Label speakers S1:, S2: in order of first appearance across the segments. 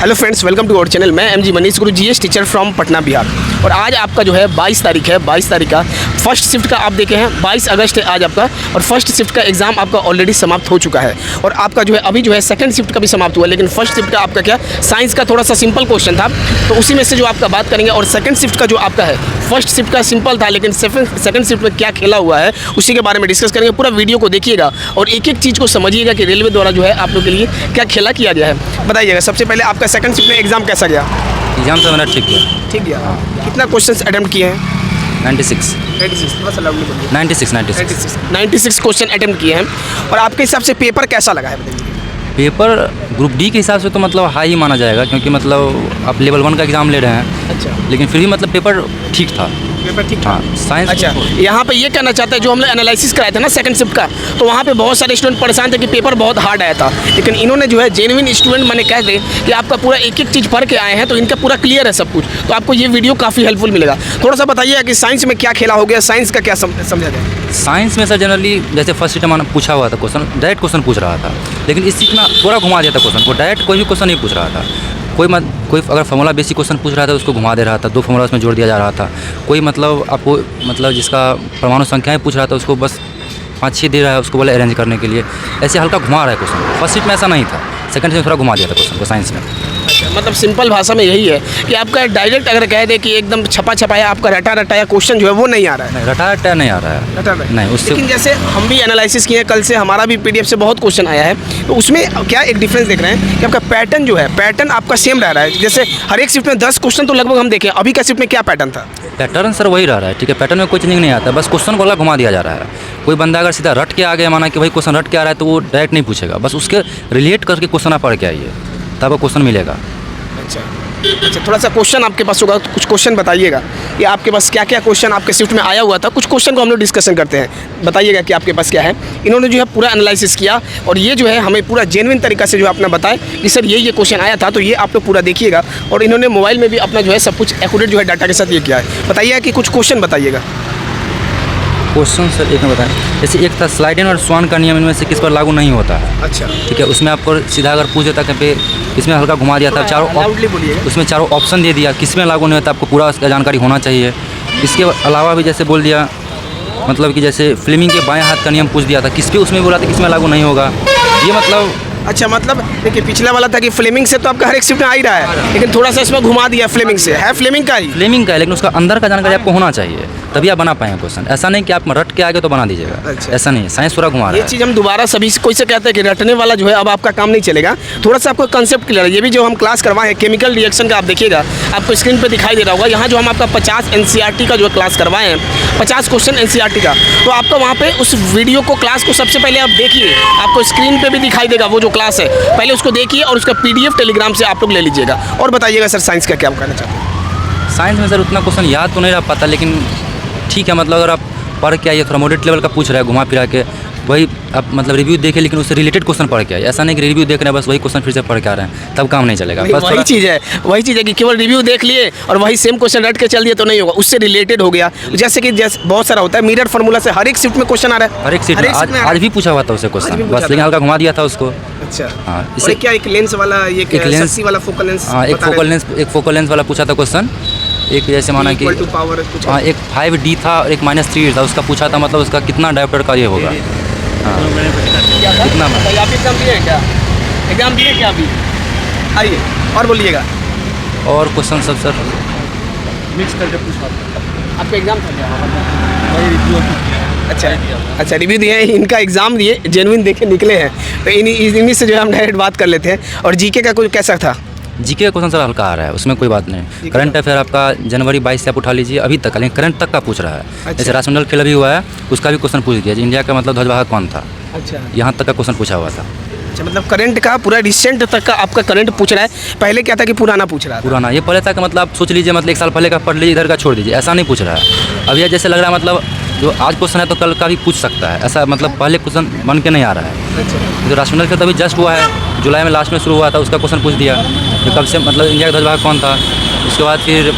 S1: Hello friends, welcome to our channel. मैं M G Manish Guru, G S teacher from Patna Bihar. और आज आपका जो है 22 तारीख है। 22 तारीख का फर्स्ट शिफ्ट का आप देखे हैं, 22 अगस्त है आज आपका। और फर्स्ट शिफ्ट का एग्जाम आपका ऑलरेडी समाप्त हो चुका है। और आपका जो है अभी जो है सेकंड शिफ्ट का भी समाप्त हुआ, लेकिन फर्स्ट शिफ्ट का आपका क्या साइंस का थोड़ा सा सिंपल क्वेश्चन था, तो उसी में से जो आपका बात करेंगे। और सेकंड शिफ्ट का जो आपका है, फर्स्ट शिफ्ट का सिंपल था, लेकिन सेकंड शिफ्ट में क्या खेला हुआ है उसी के बारे में डिस्कस करेंगे। पूरा वीडियो को देखिएगा और एक एक चीज़ को समझिएगा कि रेलवे द्वारा जो है आप लोग के लिए क्या खेला किया गया है। बताइएगा सबसे पहले आपका सेकंड शिफ्ट में एग्जाम कैसा गया?
S2: एग्जाम तो मेरा ठीक गया।
S1: ठीक गया। कितना क्वेश्चंस अटेम्प्ट किए हैं?
S2: 96
S1: थोड़ा सा लाउडली बोलिए।
S2: 96
S1: क्वेश्चन अटेम्प्ट किए हैं। और आपके हिसाब से पेपर कैसा लगा है बताइए?
S2: पेपर ग्रुप डी के हिसाब से तो मतलब हाई ही माना जाएगा, क्योंकि मतलब आप लेवल 1 का एग्ज़ाम ले रहे हैं।
S1: अच्छा,
S2: लेकिन फिर भी मतलब पेपर ठीक था।
S1: पेपर ठीक था।
S2: हाँ, साइंस।
S1: अच्छा, यहाँ पे ये कहना चाहते हैं, जो हमने एनालिसिस कराया था ना सेकंड शिफ्ट का, तो वहाँ पे बहुत सारे स्टूडेंट परेशान थे कि पेपर बहुत हार्ड आया था। लेकिन इन्होंने जो है जेन्युइन स्टूडेंट मैंने कह दे कि आपका पूरा एक एक चीज़ पढ़ के आए हैं, तो इनका पूरा क्लियर है सब कुछ। तो आपको ये वीडियो काफ़ी हेल्पफुल मिलेगा। थोड़ा सा बताइए कि साइंस में क्या खेला हो गया, साइंस का क्या समझा जाए?
S2: साइंस में सर जनरली जैसे फर्स्ट शिफ्ट में पूछा हुआ था क्वेश्चन, डायरेक्ट क्वेश्चन पूछ रहा था। लेकिन इस सीट में थोड़ा घुमा दिया था क्वेश्चन को, डायरेक्ट कोई भी क्वेश्चन नहीं पूछ रहा था। कोई अगर फॉर्मूला बेसिक क्वेश्चन पूछ रहा था उसको घुमा दे रहा था, 2 फॉर्मूला उसमें जोड़ दिया जा रहा था। कोई मतलब आपको मतलब जिसका परमाणु संख्याएं पूछ रहा था उसको बस 5-6 दे रहा है, उसको बोले अरेंज करने के लिए। ऐसे हल्का घुमा रहा है क्वेश्चन। फर्स्ट शिफ्ट में ऐसा नहीं था, सेकंड शिफ्ट में थोड़ा घुमा दिया था क्वेश्चन को साइंस में।
S1: अच्छा, मतलब सिंपल भाषा में यही है कि आपका डायरेक्ट अगर कह दे कि एकदम छपा छपाया आपका रटा रटाया क्वेश्चन जो है वो नहीं आ रहा है।
S2: नहीं, रटा नहीं आ रहा है। नहीं, उससे
S1: लेकिन जैसे हम भी एनालिसिस किए हैं, कल से हमारा भी पीडीएफ से बहुत क्वेश्चन आया है, तो उसमें क्या एक डिफरेंस देख रहे हैं कि आपका पैटर्न जो है, पैटर्न आपका सेम रह रहा है। जैसे हर एक शिफ्ट में 10 क्वेश्चन तो लगभग हम देखें, अभी का शिफ्ट में क्या पैटर्न था?
S2: पैटर्न सर वही रह रहा है। ठीक है, पैटर्न में कोई चेंजिंग नहीं आता, बस क्वेश्चन को अलग घुमा दिया जा रहा है। कोई बंदा अगर सीधा रट के आ गया, माना कि वही क्वेश्चन रट के आ रहा है, तो वो डायरेक्ट नहीं पूछेगा, बस उसके रिलेट करके क्वेश्चन आप पढ़ के आइए, तब वो क्वेश्चन मिलेगा।
S1: अच्छा, थोड़ा सा क्वेश्चन आपके पास होगा तो कुछ क्वेश्चन बताइएगा कि आपके पास क्या क्या क्वेश्चन आपके शिफ्ट में आया हुआ था। कुछ क्वेश्चन को हम लोग डिस्कशन करते हैं, बताइएगा कि आपके पास क्या है। इन्होंने जो है पूरा एनालिसिस किया और ये जो है हमें पूरा जेन्युइन तरीका से जो आपने बताया कि सर ये क्वेश्चन आया था, तो ये आप लोग पूरा देखिएगा। और इन्होंने मोबाइल में भी अपना जो है सब कुछ एक्यूरेट जो है डाटा के साथ ये किया है। बताइएगा कि कुछ क्वेश्चन बताइएगा।
S2: क्वेश्चन सर एक में बताएं, जैसे एक था स्लाइडेन और स्वान का नियम इनमें से किस पर लागू नहीं होता है।
S1: अच्छा,
S2: ठीक है, उसमें आपको सीधा अगर पूछ देता कि इसमें हल्का घुमा दिया था, उसमें चारों ऑप्शन दे दिया, किस में लागू नहीं होता, आपको पूरा उसका जानकारी होना चाहिए। इसके अलावा भी जैसे बोल दिया, मतलब कि जैसे फ्लेमिंग के बाएं हाथ का नियम पूछ दिया था, किस पे उसमें बोला था किस में लागू नहीं होगा। ये मतलब
S1: अच्छा, मतलब देखिए पिछला वाला था कि फ्लेमिंग से तो आपका हर एक शिफ्ट में आ ही रहा है, लेकिन थोड़ा सा इसमें घुमा दिया फ्लेमिंग से। है फ्लेमिंग का ही,
S2: फ्लेमिंग का है, लेकिन उसका अंदर का जानकारी आपको होना चाहिए, तभी आप बना पाएंगे क्वेश्चन। ऐसा नहीं कि आप रट के आगे तो बना दीजिएगा।
S1: अच्छा।
S2: ऐसा नहीं, साइंस पूरा घुमा रहा है।
S1: ये चीज़ हम दोबारा सभी कोई से कहते हैं कि रटने वाला जो है अब आपका काम नहीं चलेगा। थोड़ा सा आपको कंसेप्ट क्लियर है। ये भी जो हम क्लास करवाए हैं केमिकल रिएक्शन का, आप देखिएगा आपको स्क्रीन पे दिखाई दे रहा होगा। यहाँ जो हम आपका 50 एनसीईआरटी का जो क्लास करवाए हैं, 50 क्वेश्चन एनसीईआरटी का, तो आपका वहाँ पे उस वीडियो को क्लास को सबसे पहले आप देखिए, आपको स्क्रीन पे भी दिखाई देगा वो जो क्लास है। पहले उसको देखिए और उसका पीडीएफ टेलीग्राम से आप लोग ले लीजिएगा। और बताइएगा सर साइंस का क्या कहना चाहते हैं?
S2: साइंस में सर उतना क्वेश्चन याद तो नहीं रह पाता, लेकिन ठीक है, मतलब अगर आप पढ़ के आइए, थोड़ा मॉडरेट लेवल का पूछ रहा है घुमा फिरा के, वही आप मतलब रिव्यू देखें, लेकिन उससे रिलेटेड क्वेश्चन पढ़ के आइए। ऐसा नहीं कि रिव्यू देख रहे हैं बस वही क्वेश्चन फिर से पढ़ के आ रहे हैं, तब काम नहीं चलेगा। बस
S1: वही चीज़ है कि केवल रिव्यू देख लिए और वही सेम क्वेश्चन रट के चल दिए तो नहीं होगा, उससे रिलेटेड हो गया। जैसे कि बहुत सारा होता है मिरर फार्मूला से हर एक शिफ्ट में क्वेश्चन आ रहा है।
S2: हर एक सीट में आज भी पूछा हुआ था उससे क्वेश्चन, बस लेकिन हल्का घुमा दिया था उसको।
S1: अच्छा,
S2: हाँ,
S1: इससे क्या एक लेंस वाला, ये
S2: एक लेंस
S1: वाला फोकल लेंस,
S2: हाँ, एक फोकल लेंस वाला पूछा था क्वेश्चन। एक जैसे माना कि हाँ, एक 5D था और एक -3 था, उसका पूछा था मतलब उसका कितना डायोप्टर का ये होगा। हाँ, कितना
S1: आप एग्जाम दिए क्या? एग्जाम दिए क्या अभी? आइए और बोलिएगा।
S2: और क्वेश्चन सब सर
S1: मिक्स करके पूछा आपका एग्जाम था क्या? अच्छा, रिव्यू दिए हैं, इनका एग्जाम दिए, जेन्युइन देखे निकले हैं, तो इन्हीं से जो है हम डायरेक्ट बात कर लेते हैं। और जीके का कुछ कैसा था?
S2: जीके का क्वेश्चन सर हल्का आ रहा है, उसमें कोई बात नहीं। करंट अफेयर आपका जनवरी 22 से आप उठा लीजिए अभी तक, लेकिन करंट तक का पूछ रहा है।
S1: अच्छा।
S2: जैसे राष्ट्रमंडल खेल अभी हुआ है, उसका भी क्वेश्चन पूछ दिया, इंडिया का मतलब ध्वजवाहक कौन था।
S1: अच्छा,
S2: यहाँ तक का क्वेश्चन पूछा हुआ था।
S1: अच्छा, मतलब करंट का पूरा रिसेंट तक का आपका करंट पूछ रहा है। पहले क्या था कि पुराना पूछ रहा था?
S2: पुराना ये पहले था कि मतलब आप सोच लीजिए, मतलब 1 साल पहले का पढ़ लीजिए, इधर का छोड़ दीजिए, ऐसा नहीं पूछ रहा है। अब यह जैसे लग रहा है मतलब जो आज क्वेश्चन है तो कल का भी पूछ सकता है, ऐसा मतलब पहले क्वेश्चन बन के नहीं आ रहा है।
S1: अच्छा,
S2: जो राष्ट्रमंडल खेल तो अभी जस्ट हुआ है, जुलाई में लास्ट में शुरू हुआ था, उसका क्वेश्चन पूछ दिया कि कब से मतलब इंडिया का ध्वजवाहक कौन था। उसके बाद फिर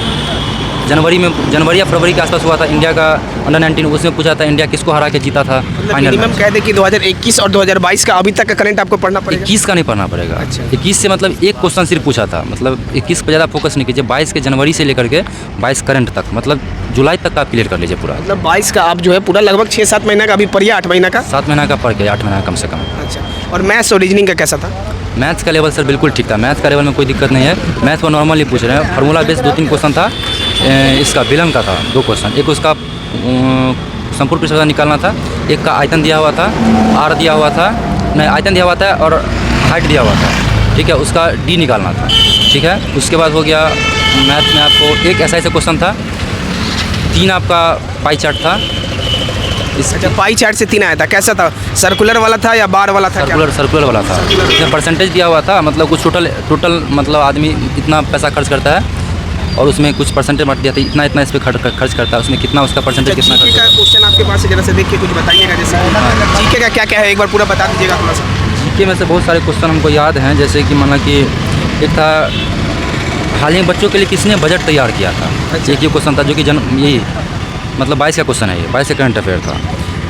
S2: जनवरी या फरवरी के आसपास हुआ था, इंडिया का अंडर-19, उसमें पूछा था इंडिया किसको हरा के जीता था फाइनल
S1: मिनिमम
S2: में।
S1: कह दे कि 2021 और 2022 का अभी तक का करंट आपको पढ़ना पड़ेगा।
S2: 21 का नहीं पढ़ना पड़ेगा।
S1: अच्छा।
S2: 21 से मतलब एक क्वेश्चन सिर्फ पूछा था, मतलब 21 पर ज़्यादा फोकस नहीं कीजिए। 22 के जनवरी से लेकर के 22 करंट तक, मतलब जुलाई तक का आप क्लियर कर लीजिए पूरा।
S1: मतलब 22 का आप जो है पूरा लगभग 6-7 महीना का अभी पढ़िए, 8 महीना का।
S2: 7 महीना का पढ़ के 8 महीना कम से कम।
S1: अच्छा, और मैथ्स और रीजनिंग का कैसा था?
S2: मैथ्स का लेवल सर बिल्कुल ठीक था, मैथ्स का लेवल में कोई दिक्कत नहीं है। मैथ्स को नॉर्मली पूछ रहे हैं, फार्मूला बेस्ड 2-3 क्वेश्चन था। इसका विलंब का था 2 क्वेश्चन, एक उसका संपूर्ण पृष्ठफल निकालना था, एक का आयतन दिया हुआ था, आर दिया हुआ था, नहीं आयतन दिया हुआ था और हाइट दिया हुआ था, ठीक है, उसका डी निकालना था, ठीक है। उसके बाद हो गया मैथ में आपको एक ऐसा क्वेश्चन था, 3 आपका पाई चार्ट था।
S1: अच्छा, पाई चार्ट से 3 आया था, कैसा था? सर्कुलर वाला था या बार वाला था?
S2: सर्कुलर वाला था। इसमें परसेंटेज दिया हुआ था, मतलब कुछ टोटल मतलब आदमी इतना पैसा खर्च करता है और उसमें कुछ परसेंटेज मत दिया था, इतना इस पे खर्च करता है, उसमें कितना उसका परसेंटेज कितना
S1: जीके का क्वेश्चन आपके पास है, जरा से देख के कुछ बताइएगा। जैसे जीके का क्या क्या है, एक बार पूरा बता दीजिएगा थोड़ा सा।
S2: जीके में से बहुत सारे क्वेश्चन हमको याद हैं, जैसे कि माना कि एक था हाल ही में बच्चों के लिए किसने बजट तैयार किया था।
S1: अच्छा।
S2: एक ये क्वेश्चन था जो कि यही मतलब 22 का क्वेश्चन है, ये 22 का करंट अफेयर था।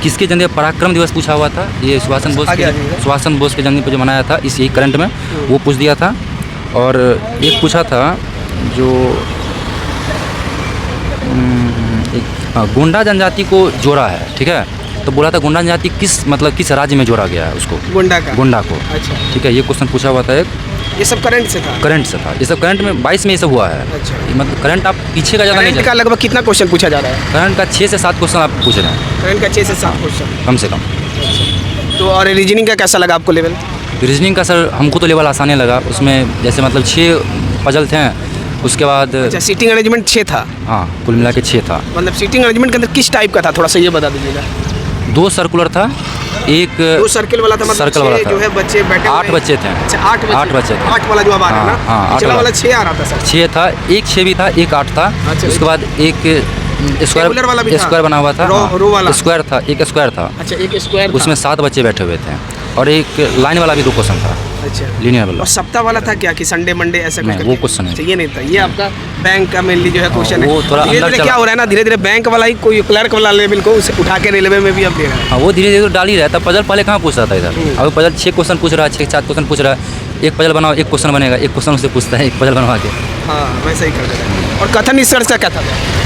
S2: किसके जन्म पराक्रम दिवस पूछा हुआ था, ये सुभाष चंद्र बोस के जन्म पर जो मनाया था, इस यही करंट में वो पूछ दिया था। और एक पूछा था जो गोंडा जनजाति को जोड़ा है, ठीक है, तो बोला था गोंडा जनजाति किस राज्य में जोड़ा गया है उसको, गोंडा को।
S1: अच्छा,
S2: ठीक है, ये क्वेश्चन पूछा हुआ था एक।
S1: ये सब करंट से था?
S2: करंट से था, ये सब करंट में 22 में ये सब हुआ है।
S1: अच्छा,
S2: मतलब करंट आप पीछे का ज़्यादा नहीं
S1: करंट का लगभग कितना क्वेश्चन पूछा जा रहा है?
S2: करंट का 6 से 7 क्वेश्चन आप पूछ रहे हैं,
S1: करंट का 6 से 7 क्वेश्चन
S2: कम से कम।
S1: तो और रीजनिंग का कैसा लगा आपको लेवल?
S2: रीजनिंग का सर हमको तो लेवल आसानी लगा, उसमें जैसे मतलब 6 पजल थे, उसके बाद
S1: अच्छा, सीटिंग अरेंजमेंट 6 था?
S2: हाँ, कुल मिला के 6 था।
S1: मतलब सीटिंग अरेंजमेंट के अंदर किस टाइप का था, थोड़ा सा ये बता दीजिएगा।
S2: 2 सर्कुलर था, एक
S1: 2 सर्कल वाला था, मतलब
S2: सर्कल वाला था,
S1: जो है बच्चे बैठे
S2: 8 बच्चे थे।
S1: अच्छा, 8
S2: बच्चे थे।
S1: 8 वाला जो अब आ रहा है ना?
S2: हाँ,
S1: पिछला वाला 6 आ रहा था सर।
S2: 6 था, एक 6 भी था, एक 8 था।
S1: अच्छा,
S2: उसके बाद एक
S1: टेबुलर वाला भी था?
S2: स्क्वायर बना हुआ था,
S1: रो वाला
S2: स्क्वायर था, एक स्क्वायर था।
S1: अच्छा, एक स्क्वायर
S2: उसमें 7 बच्चे बैठे हुए थे और एक लाइन वाला भी 2 क्वेश्चन था,
S1: अच्छा,
S2: लीनियर वाला।
S1: और सप्ताह वाला था क्या कि संडे मंडे ऐसा कुछ?
S2: नहीं, वो क्वेश्चन नहीं।
S1: अच्छा, ये नहीं था, ये आपका बैंक का मेनली जो है क्वेश्चन है।
S2: वो थोड़ा
S1: धीरे
S2: अंदर
S1: धीरे
S2: चला।
S1: क्या हो रहा है ना, धीरे धीरे बैंक वाला ही कोई क्लर्क वाला लेवल को उसे उठा के रेलवे में भी अब दे रहा है।
S2: हाँ, वो धीरे धीरे तो डाल ही रहा था। पजल पहले कहाँ पूछ रहा था इधर, अब पजल 6 क्वेश्चन पूछ रहा है, 6-7 क्वेश्चन पूछ रहा है। एक पजल बनाओ, एक क्वेश्चन बनेगा, एक क्वेश्चन उससे पूछता है, एक पजल बनवा के।
S1: हाँ, वैसा ही कर दे रहा है। और कथन निष्कर्ष का क्या था?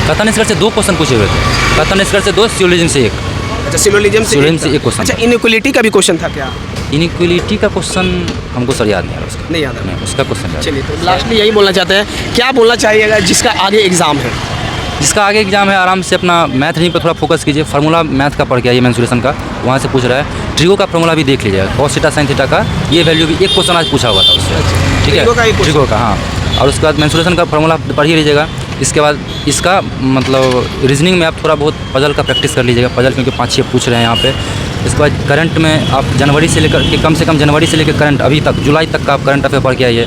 S2: कथन निष्कर्ष से 2 क्वेश्चन पूछे हुए थे, कथन निष्कर्ष से 2, सियोलॉजिज्म से 1।
S1: अच्छा, सिलोजिज्म से
S2: एक क्वेश्चन।
S1: अच्छा, इनइक्वालिटी का भी क्वेश्चन था क्या?
S2: इनइक्वालिटी का क्वेश्चन हमको सर याद नहीं आ रहा उसका।
S1: नहीं याद आ रहा।
S2: नहीं, उसका क्वेश्चन।
S1: चलिए, तो लास्टली यही बोलना चाहते हैं, क्या बोलना चाहिएगा जिसका आगे एग्जाम है?
S2: जिसका आगे एग्जाम है, आराम से अपना मैथ रीजनिंग पर थोड़ा फोकस कीजिए। फार्मूला मैथ का पढ़ के आइए, मेंसुरेशन का, वहाँ से पूछ रहा है। ट्रिगो का फार्मूला भी देख लीजिएगा, कॉस थीटा साइन थीटा का ये वैल्यू भी एक क्वेश्चन आज पूछा हुआ था उससे, ठीक है, ट्रिगो का। हाँ, और उसके बाद मेंसुरेशन का फार्मूला पढ़ ही लीजिएगा। इसके बाद इसका मतलब रीजनिंग में आप थोड़ा बहुत पजल का प्रैक्टिस कर लीजिएगा, पजल क्योंकि 5-6 पूछ रहे हैं यहाँ पे। इसके बाद करंट में आप जनवरी से लेकर के कम से कम जनवरी से लेकर करंट अभी तक जुलाई तक का आप करंट अफेयर पढ़ के आइए।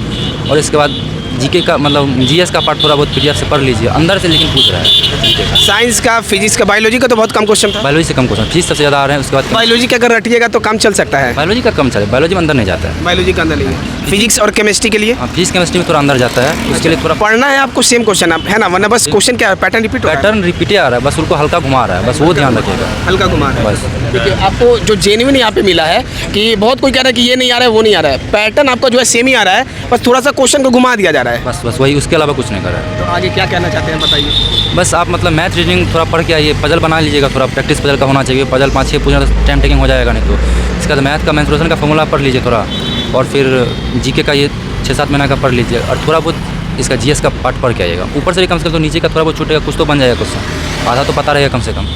S2: और इसके बाद जीके का मतलब जीएस का पार्ट थोड़ा बहुत पीडीएफ से पढ़ लीजिए, अंदर से लेकिन पूछ रहा है।
S1: साइंस का, फिजिक्स का, बायोलॉजी का तो बहुत कम क्वेश्चन था।
S2: बायोलॉजी से कम क्वेश्चन, फिजिक्स सबसे ज़्यादा आ रहे हैं। उसके बाद
S1: बायोलॉजी का अगर रटिएगा तो काम चल सकता है।
S2: बायोलॉजी का कम चले, बायोलॉजी में अंदर नहीं जाता है।
S1: बायोलॉजी का अंदर नहीं है। फिजिक्स और केमिस्ट्री के लिए?
S2: हाँ, फिजिक्स केमिस्ट्री में थोड़ा अंदर जाता है, उसके लिए थोड़ा
S1: पढ़ना है आपको सेम क्वेश्चन है ना, वरना बस क्वेश्चन क्या है, पैटर्न रिपीट हो रहा है।
S2: पैटर्न रिपीटे आ रहा है, बस उनको हल्का घुमा रहा है, बस वो ध्यान रखिएगा,
S1: हल्का घुमा रहा है
S2: बस।
S1: क्योंकि आपको जो जेन्युइन यहाँ पे मिला है कि बहुत कोई कह रहा है कि ये नहीं आ रहा है, वो नहीं आ रहा है, पैटर्न आपका जो है सेम ही आ रहा है, बस थोड़ा सा क्वेश्चन को घुमा दिया जा रहा है।
S2: बस वही, उसके अलावा कुछ नहीं कर रहा है।
S1: तो आगे क्या कहना चाहते हैं बताइए।
S2: बस आप मतलब मैथ रीजनिंग थोड़ा पढ़ के आइए, पजल बना लीजिएगा, थोड़ा प्रैक्टिस पजल का होना चाहिए। पजल 5-6 पूछना तो टाइम टेकिंग हो जाएगा नहीं तो। इसके बाद मैथ का मेंसुरेशन का फॉर्मूला पढ़ लीजिए थोड़ा, और फिर जीके का ये 6-7 महीना का पढ़ लीजिए, और थोड़ा बहुत इसका जीएस का पार्ट पढ़ के आइएगा। ऊपर से भी कम से कम तो नीचे का थोड़ा बहुत छूटेगा, कुछ तो बन जाएगा क्वेश्चन, आधा तो पता रहेगा कम से कम।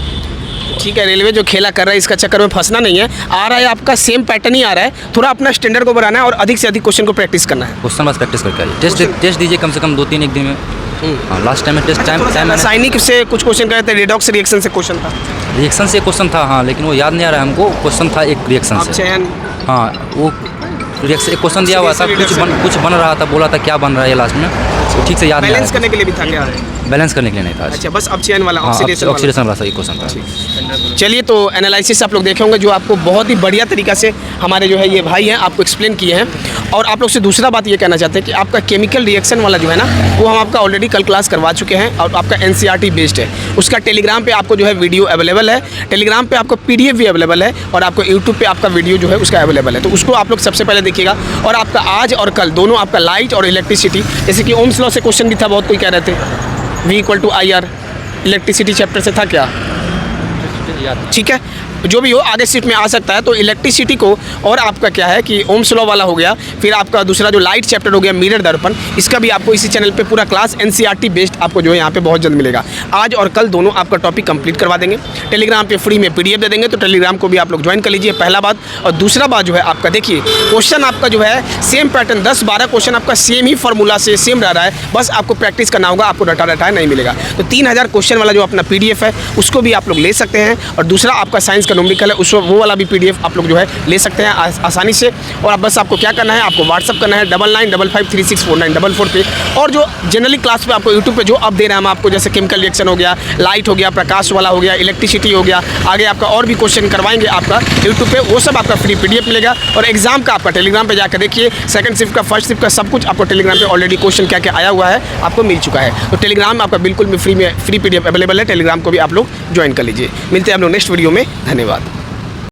S1: ठीक है, रेलवे जो खेला कर रहा है इसका चक्कर में फंसना नहीं है, आ रहा है आपका सेम पैटर्न ही आ रहा है, थोड़ा अपना स्टैंडर्ड को बढ़ाना है और अधिक से अधिक क्वेश्चन को प्रैक्टिस करना है।
S2: क्वेश्चन बस प्रैक्टिस करके आइए। टेस्ट दीजिए कम से कम 2-3 एक दिन में। हाँ, लास्ट टाइम में टेस्ट टाइम
S1: रासायनिक से कुछ क्वेश्चन कहते हैं, रिडॉक्स रिएक्शन से क्वेश्चन था।
S2: रिएक्शन से क्वेश्चन था, हाँ, लेकिन वो याद नहीं आ रहा है हमको। क्वेश्चन था एक रिएक्शन से,
S1: चयन,
S2: हाँ, वो रिएक्शन एक क्वेश्चन दिया हुआ था, कुछ बन रहा था, बोला था क्या बन रहा है लास्ट में, वो ठीक से याद नहीं
S1: बैलेंस
S2: आया।
S1: करने के लिए भी था क्या?
S2: बैलेंस करने के लिए नहीं था।
S1: अच्छा, बस ऑक्सीजन वाला,
S2: हाँ,
S1: ऑक्सीडेशन वाला।
S2: ऑक्सीडेशन वाला सही क्वेश्चन था।
S1: चलिए, तो एनालिसिस आप लोग देखे होंगे जो आपको बहुत ही बढ़िया तरीक़ा से हमारे जो है ये भाई हैं आपको एक्सप्लेन किए हैं। और आप लोग से दूसरा बात ये कहना चाहते हैं कि आपका केमिकल रिएक्शन वाला जो है ना, वो हम आपका ऑलरेडी कल क्लास करवा चुके हैं और आपका NCERT बेस्ड है। उसका टेलीग्राम पे आपको जो है वीडियो अवेलेबल है, टेलीग्राम पे आपको PDF भी अवेलेबल है और आपको यूट्यूब पे आपका वीडियो जो है उसका अवेलेबल है। तो उसको आप लोग सबसे पहले देखिएगा। और आपका आज और कल दोनों आपका लाइट और इलेक्ट्रिसिटी, जैसे कि ओम्स लॉ से क्वेश्चन भी था, बहुत कोई कह रहे थे V = IR, इलेक्ट्रिसिटी चैप्टर से था क्या? ठीक है, जो भी हो आगे सीट में आ सकता है। तो इलेक्ट्रिसिटी को और आपका क्या है कि ओम्स लॉ वाला हो गया, फिर आपका दूसरा जो लाइट चैप्टर हो गया मिरर दर्पण, इसका भी आपको इसी चैनल पे पूरा क्लास NCERT बेस्ड आपको जो है यहाँ पे बहुत जल्द मिलेगा। आज और कल दोनों आपका टॉपिक कंप्लीट करवा देंगे। टेलीग्राम पे फ्री में PDF दे देंगे, तो टेलीग्राम को भी आप लोग ज्वाइन कर लीजिए, पहला बात। और दूसरा बात जो है आपका देखिए, क्वेश्चन आपका जो है सेम पैटर्न 10-12 क्वेश्चन आपका सेम ही फॉर्मूला से सेम रह रहा है, बस आपको प्रैक्टिस करना होगा, आपको डाटा नहीं मिलेगा। तो 3000 क्वेश्चन वाला जो अपना PDF है उसको भी आप लोग ले सकते हैं। और दूसरा आपका साइंस का न्यूमेरिकल है, वो वाला भी PDF आप लोग जो है ले सकते हैं आसानी से। और अब बस आपको क्या करना है, आपको व्हाट्सअप करना है 9955364944 पे। और जो जनरली क्लास पे आपको यूट्यूब पे जो अब दे रहे हैं हम आपको, जैसे केमिकल रिएक्शन हो गया, लाइट हो गया, प्रकाश वाला हो गया, इलेक्ट्रिसिटी हो गया, आगे आपका और भी क्वेश्चन करवाएंगे आपका यूट्यूब पे, वो सब आपका फ्री PDF मिलेगा। और एग्जाम का आपका टेलीग्राम पे जाकर देखिए, सेकंड शिफ्ट का, फर्स्ट शिफ्ट का, सब कुछ आपको टेलीग्राम पे ऑलरेडी क्वेश्चन क्या क्या आया हुआ है आपको मिल चुका है। तो टेलीग्राम आपका बिल्कुल भी फ्री PDF अवेलेबल है, टेलीग्राम को भी आप लोग ज्वाइन कर लीजिए। मिलते हैं हम लोग नेक्स्ट वीडियो में, धन्यवाद।